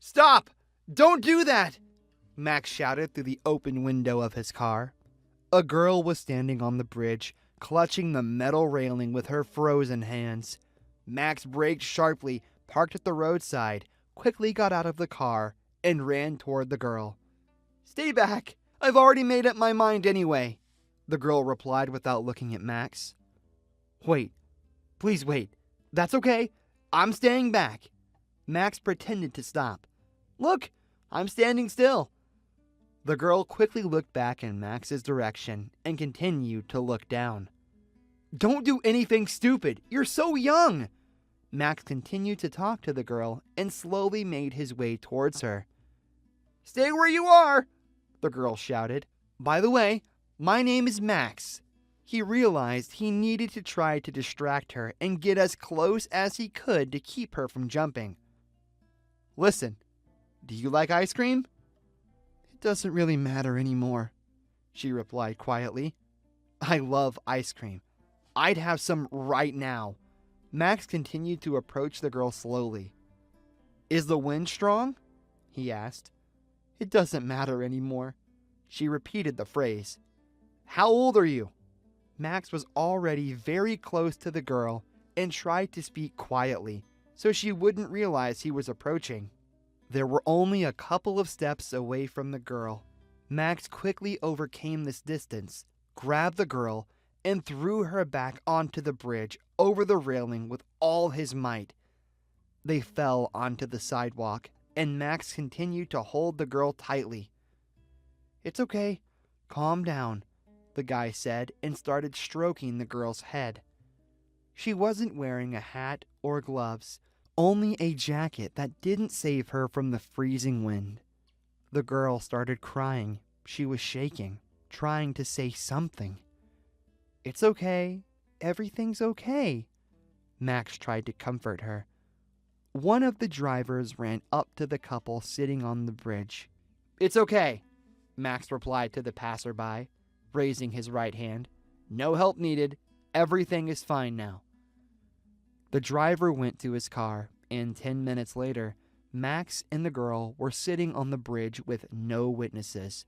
Stop! Don't do that! Max shouted through the open window of his car. A girl was standing on the bridge, clutching the metal railing with her frozen hands. Max braked sharply, parked at the roadside, quickly got out of the car, and ran toward the girl. Stay back! I've already made up my mind anyway, the girl replied without looking at Max. Wait. Please wait. That's okay. I'm staying back. Max pretended to stop. Look, I'm standing still. The girl quickly looked back in Max's direction and continued to look down. Don't do anything stupid. You're so young. Max continued to talk to the girl and slowly made his way towards her. Stay where you are, the girl shouted. By the way, my name is Max. He realized he needed to try to distract her and get as close as he could to keep her from jumping. Listen, do you like ice cream? It doesn't really matter anymore, she replied quietly. I love ice cream. I'd have some right now. Max continued to approach the girl slowly. Is the wind strong? He asked. It doesn't matter anymore. She repeated the phrase. How old are you? Max was already very close to the girl and tried to speak quietly so she wouldn't realize he was approaching. There were only a couple of steps away from the girl. Max quickly overcame this distance, grabbed the girl, and threw her back onto the bridge over the railing with all his might. They fell onto the sidewalk, and Max continued to hold the girl tightly. It's okay. Calm down, the guy said and started stroking the girl's head. She wasn't wearing a hat or gloves, only a jacket that didn't save her from the freezing wind. The girl started crying. She was shaking, trying to say something. It's okay. Everything's okay. Max tried to comfort her. One of the drivers ran up to the couple sitting on the bridge. It's okay, Max replied to the passerby, raising his right hand. No help needed. Everything is fine now. The driver went to his car, and 10 minutes later, Max and the girl were sitting on the bridge with no witnesses.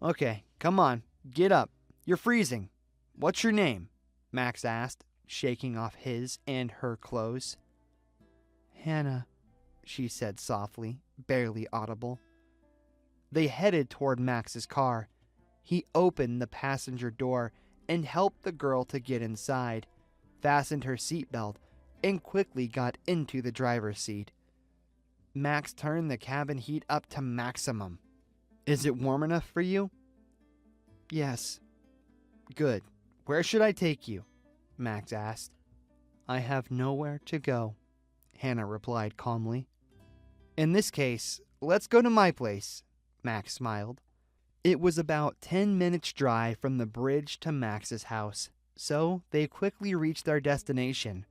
Okay, come on, get up. You're freezing. What's your name? Max asked, shaking off his and her clothes. Hannah, she said softly, barely audible. They headed toward Max's car. He opened the passenger door and helped the girl to get inside, fastened her seatbelt, and quickly got into the driver's seat. Max turned the cabin heat up to maximum. Is it warm enough for you? Yes. Good. Where should I take you? Max asked. I have nowhere to go, Hannah replied calmly. In this case, let's go to my place, Max smiled. It was about 10 minutes' drive from the bridge to Max's house, so they quickly reached their destination.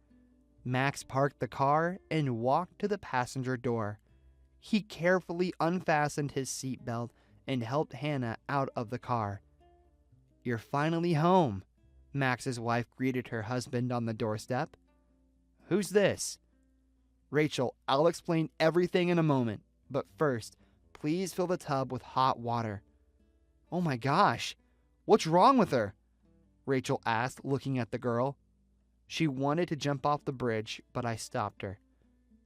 Max parked the car and walked to the passenger door. He carefully unfastened his seatbelt and helped Hannah out of the car. You're finally home, Max's wife greeted her husband on the doorstep. Who's this? Rachel, I'll explain everything in a moment, but first, please fill the tub with hot water. Oh my gosh, what's wrong with her? Rachel asked, looking at the girl. She wanted to jump off the bridge, but I stopped her.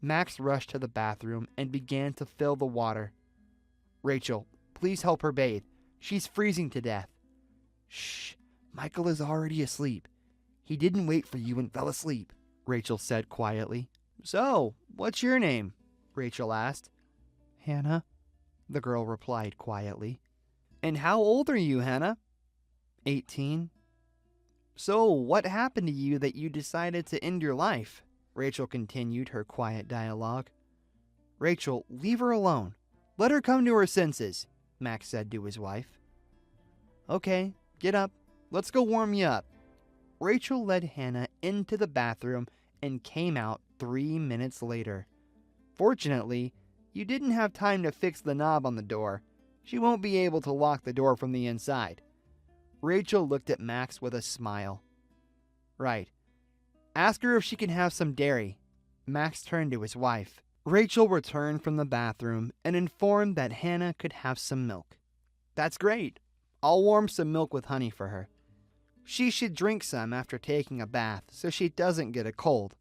Max rushed to the bathroom and began to fill the water. Rachel, please help her bathe. She's freezing to death. Shh, Michael is already asleep. He didn't wait for you and fell asleep, Rachel said quietly. So, what's your name? Rachel asked. Hannah, the girl replied quietly. And how old are you, Hannah? 18. So, what happened to you that you decided to end your life? Rachel continued her quiet dialogue. Rachel, leave her alone. Let her come to her senses, Max said to his wife. Okay, get up. Let's go warm you up. Rachel led Hannah into the bathroom and came out 3 minutes later. Fortunately, you didn't have time to fix the knob on the door. She won't be able to lock the door from the inside. Rachel looked at Max with a smile. Right. Ask her if she can have some dairy. Max turned to his wife. Rachel returned from the bathroom and informed that Hannah could have some milk. That's great. I'll warm some milk with honey for her. She should drink some after taking a bath so she doesn't get a cold.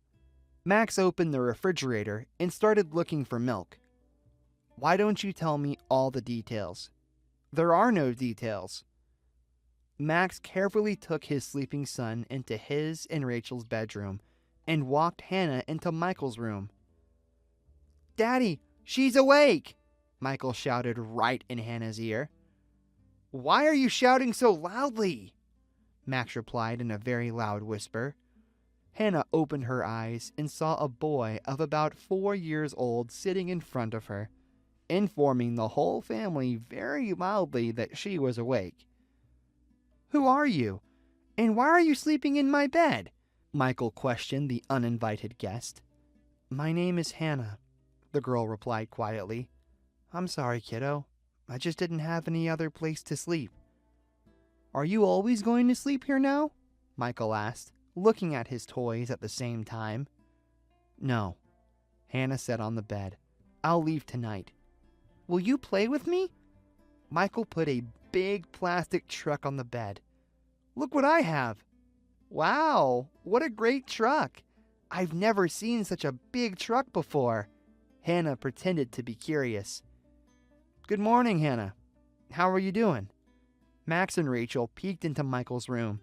Max opened the refrigerator and started looking for milk. Why don't you tell me all the details? There are no details. Max carefully took his sleeping son into his and Rachel's bedroom and walked Hannah into Michael's room. Daddy, she's awake! Michael shouted right in Hannah's ear. Why are you shouting so loudly? Max replied in a very loud whisper. Hannah opened her eyes and saw a boy of about 4 years old sitting in front of her, informing the whole family very loudly that she was awake. Who are you? And why are you sleeping in my bed? Michael questioned the uninvited guest. My name is Hannah, the girl replied quietly. I'm sorry, kiddo. I just didn't have any other place to sleep. Are you always going to sleep here now? Michael asked, looking at his toys at the same time. No, Hannah said on the bed. I'll leave tonight. Will you play with me? Michael put a big plastic truck on the bed. Look what I have. Wow, what a great truck. I've never seen such a big truck before. Hannah pretended to be curious. Good morning, Hannah. How are you doing? Max and Rachel peeked into Michael's room.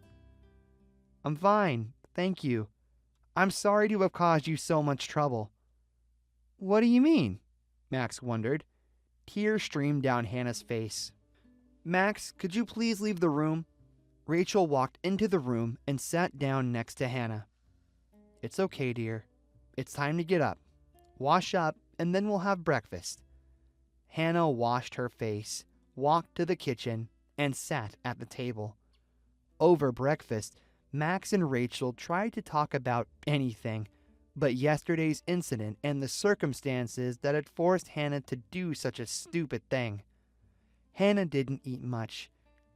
I'm fine, thank you. I'm sorry to have caused you so much trouble. What do you mean? Max wondered. Tears streamed down Hannah's face. Max, could you please leave the room? Rachel walked into the room and sat down next to Hannah. It's okay, dear. It's time to get up. Wash up, and then we'll have breakfast. Hannah washed her face, walked to the kitchen, and sat at the table. Over breakfast, Max and Rachel tried to talk about anything but yesterday's incident and the circumstances that had forced Hannah to do such a stupid thing. Hannah didn't eat much.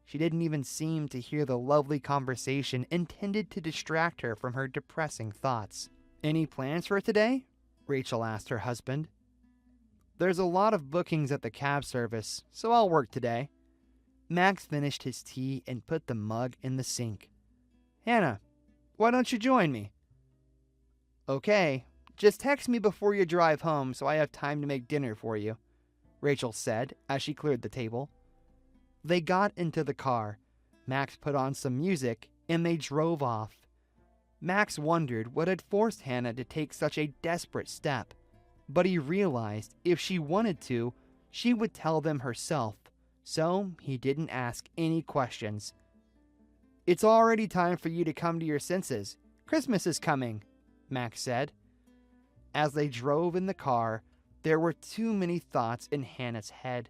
She didn't even seem to hear the lovely conversation intended to distract her from her depressing thoughts. Any plans for today? Rachel asked her husband. There's a lot of bookings at the cab service, so I'll work today. Max finished his tea and put the mug in the sink. Hannah, why don't you join me? Okay, just text me before you drive home so I have time to make dinner for you, Rachel said as she cleared the table. They got into the car. Max put on some music and they drove off. Max wondered what had forced Hannah to take such a desperate step, but he realized if she wanted to, she would tell them herself, so he didn't ask any questions. It's already time for you to come to your senses. Christmas is coming, Max said. As they drove in the car, there were too many thoughts in Hannah's head,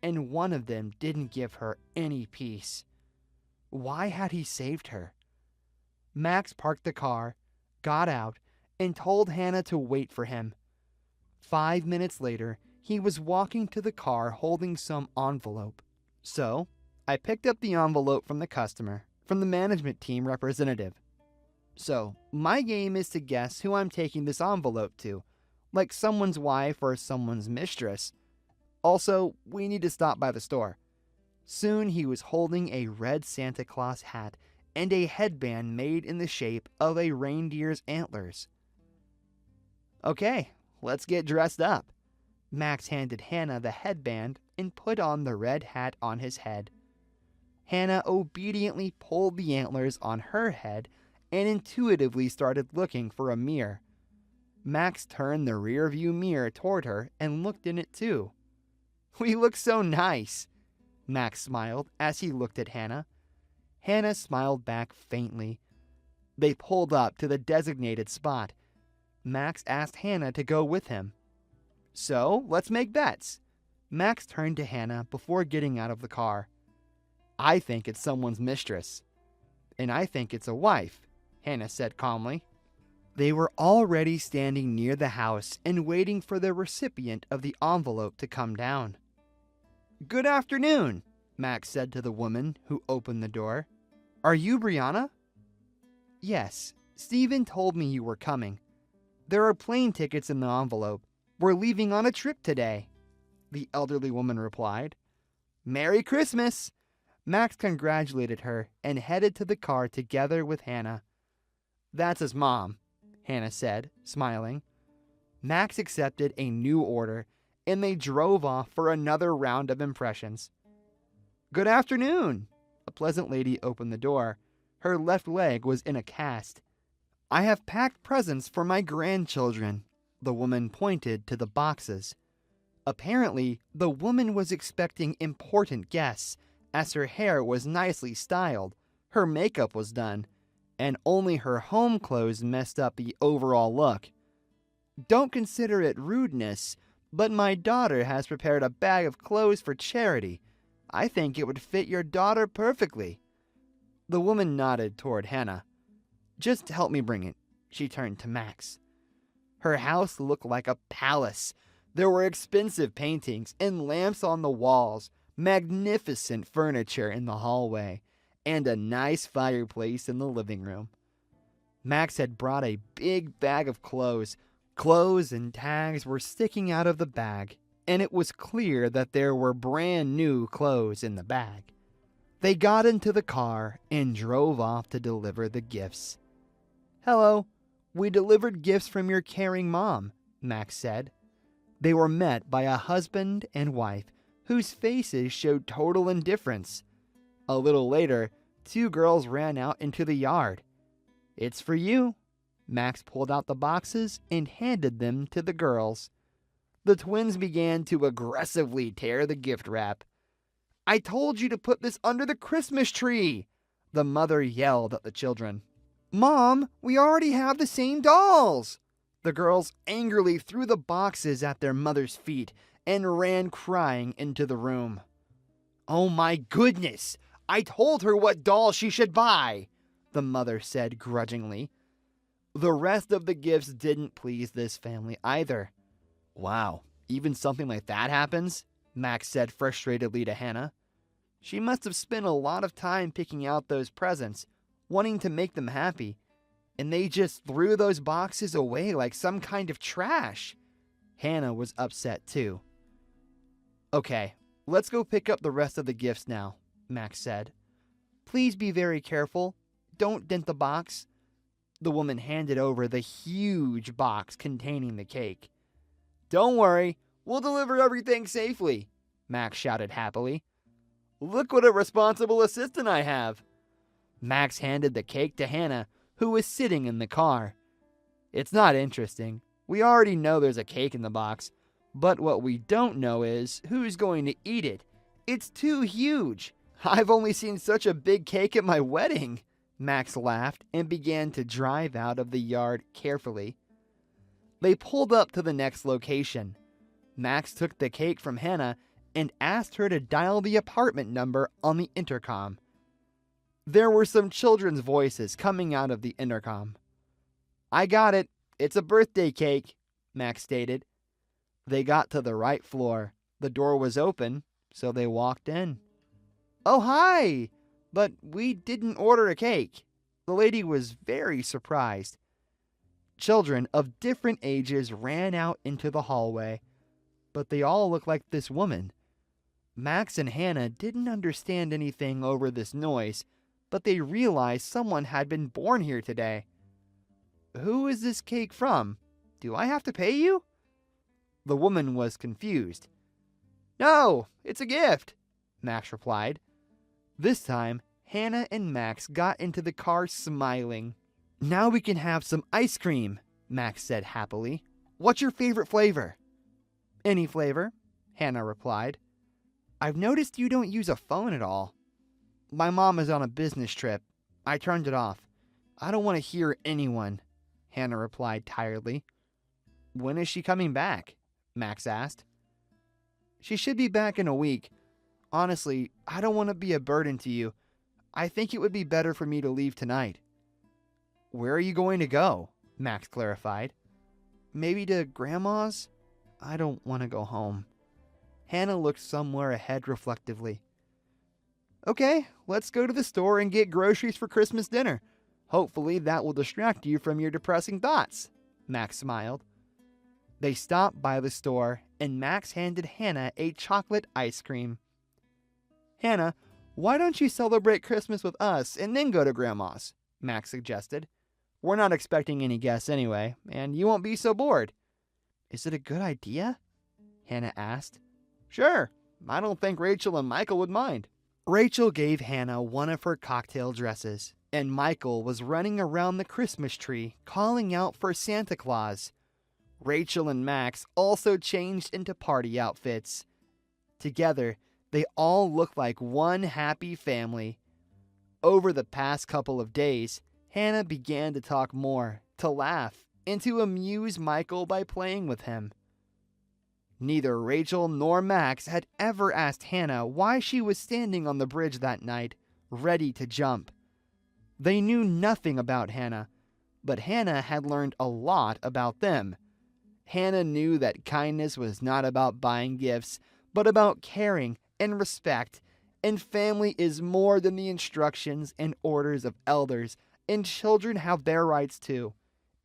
and one of them didn't give her any peace. Why had he saved her? Max parked the car, got out, and told Hannah to wait for him. 5 minutes later, he was walking to the car holding some envelope. So, I picked up the envelope from the customer, from the management team representative. So, my game is to guess who I'm taking this envelope to, like someone's wife or someone's mistress. Also, we need to stop by the store. Soon he was holding a red Santa Claus hat and a headband made in the shape of a reindeer's antlers. Okay, let's get dressed up. Max handed Hannah the headband and put on the red hat on his head. Hannah obediently pulled the antlers on her head and intuitively started looking for a mirror. Max turned the rearview mirror toward her and looked in it too. We look so nice, Max smiled as he looked at Hannah. Hannah smiled back faintly. They pulled up to the designated spot. Max asked Hannah to go with him. So, let's make bets. Max turned to Hannah before getting out of the car. I think it's someone's mistress. And I think it's a wife, Hannah said calmly. They were already standing near the house and waiting for the recipient of the envelope to come down. Good afternoon, Max said to the woman who opened the door. Are you Brianna? Yes, Stephen told me you were coming. There are plane tickets in the envelope. We're leaving on a trip today," the elderly woman replied. "Merry Christmas!" Max congratulated her and headed to the car together with Hannah. "That's his mom," Hannah said, smiling. Max accepted a new order, and they drove off for another round of impressions. "Good afternoon!" A pleasant lady opened the door. Her left leg was in a cast. "I have packed presents for my grandchildren." The woman pointed to the boxes. Apparently, the woman was expecting important guests, as her hair was nicely styled, her makeup was done, and only her home clothes messed up the overall look. "Don't consider it rudeness, but my daughter has prepared a bag of clothes for charity. I think it would fit your daughter perfectly." The woman nodded toward Hannah. "Just help me bring it." She turned to Max. Her house looked like a palace. There were expensive paintings and lamps on the walls, magnificent furniture in the hallway, and a nice fireplace in the living room. Max had brought a big bag of clothes. Clothes and tags were sticking out of the bag, and it was clear that there were brand new clothes in the bag. They got into the car and drove off to deliver the gifts. "Hello, we delivered gifts from your caring mom," Max said. They were met by a husband and wife whose faces showed total indifference. A little later, two girls ran out into the yard. "It's for you." Max pulled out the boxes and handed them to the girls. The twins began to aggressively tear the gift wrap. "I told you to put this under the Christmas tree!" the mother yelled at the children. "Mom, we already have the same dolls!" The girls angrily threw the boxes at their mother's feet and ran crying into the room. "Oh my goodness! I told her what doll she should buy!" the mother said grudgingly. The rest of the gifts didn't please this family either. "Wow, even something like that happens?" Max said frustratedly to Hannah. She must have spent a lot of time picking out those presents, wanting to make them happy, and they just threw those boxes away like some kind of trash. Hannah was upset too. "Okay, let's go pick up the rest of the gifts now," Max said. "Please be very careful. Don't dent the box." The woman handed over the huge box containing the cake. "Don't worry, we'll deliver everything safely," Max shouted happily. "Look what a responsible assistant I have." Max handed the cake to Hannah, who was sitting in the car. "It's not interesting. We already know there's a cake in the box. But what we don't know is who's going to eat it. It's too huge. I've only seen such a big cake at my wedding." Max laughed and began to drive out of the yard carefully. They pulled up to the next location. Max took the cake from Hannah and asked her to dial the apartment number on the intercom. There were some children's voices coming out of the intercom. "I got it. It's a birthday cake," Max stated. They got to the right floor. The door was open, so they walked in. "Oh, hi! But we didn't order a cake." The lady was very surprised. Children of different ages ran out into the hallway, but they all looked like this woman. Max and Hannah didn't understand anything over this noise, but they realized someone had been born here today. "Who is this cake from? Do I have to pay you?" The woman was confused. "No, it's a gift," Max replied. This time, Hannah and Max got into the car smiling. "Now we can have some ice cream," Max said happily. "What's your favorite flavor?" "Any flavor," Hannah replied. "I've noticed you don't use a phone at all." "My mom is on a business trip. I turned it off. I don't want to hear anyone," Hannah replied tiredly. "When is she coming back?" Max asked. "She should be back in a week. Honestly, I don't want to be a burden to you. I think it would be better for me to leave tonight." "Where are you going to go?" Max clarified. "Maybe to Grandma's? I don't want to go home." Hannah looked somewhere ahead reflectively. "Okay, let's go to the store and get groceries for Christmas dinner. Hopefully that will distract you from your depressing thoughts," Max smiled. They stopped by the store, and Max handed Hannah a chocolate ice cream. "Hannah, why don't you celebrate Christmas with us and then go to Grandma's?" Max suggested. "We're not expecting any guests anyway, and you won't be so bored." "Is it a good idea?" Hannah asked. "Sure. I don't think Rachel and Michael would mind." Rachel gave Hannah one of her cocktail dresses, and Michael was running around the Christmas tree calling out for Santa Claus. Rachel and Max also changed into party outfits. Together, they all looked like one happy family. Over the past couple of days, Hannah began to talk more, to laugh, and to amuse Michael by playing with him. Neither Rachel nor Max had ever asked Hannah why she was standing on the bridge that night, ready to jump. They knew nothing about Hannah, but Hannah had learned a lot about them. Hannah knew that kindness was not about buying gifts, but about caring and respect, and family is more than the instructions and orders of elders, and children have their rights too.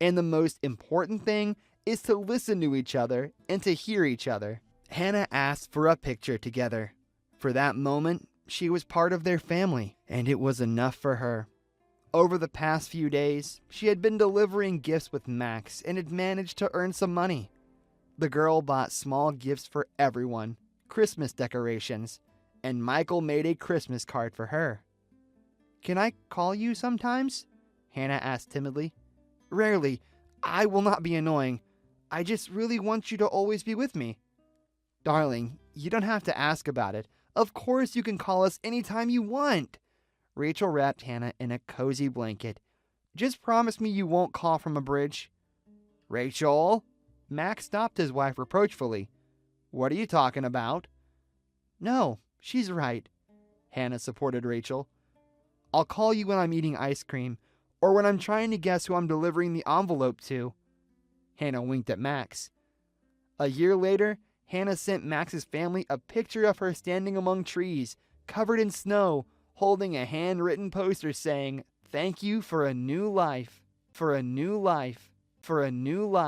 And the most important thing is to listen to each other and to hear each other. Hannah asked for a picture together. For that moment, she was part of their family, and it was enough for her. Over the past few days, she had been delivering gifts with Max and had managed to earn some money. The girl bought small gifts for everyone, Christmas decorations, and Michael made a Christmas card for her. "Can I call you sometimes?" Hannah asked timidly. "Rarely. I will not be annoying. I just really want you to always be with me." "Darling, you don't have to ask about it. Of course you can call us anytime you want." Rachel wrapped Hannah in a cozy blanket. "Just promise me you won't call from a bridge." "Rachel?" Max stopped his wife reproachfully. "What are you talking about?" "No, she's right." Hannah supported Rachel. "I'll call you when I'm eating ice cream, or when I'm trying to guess who I'm delivering the envelope to." Hannah winked at Max. A year later, Hannah sent Max's family a picture of her standing among trees, covered in snow, holding a handwritten poster saying, "Thank you for a new life, for a new life, for a new life."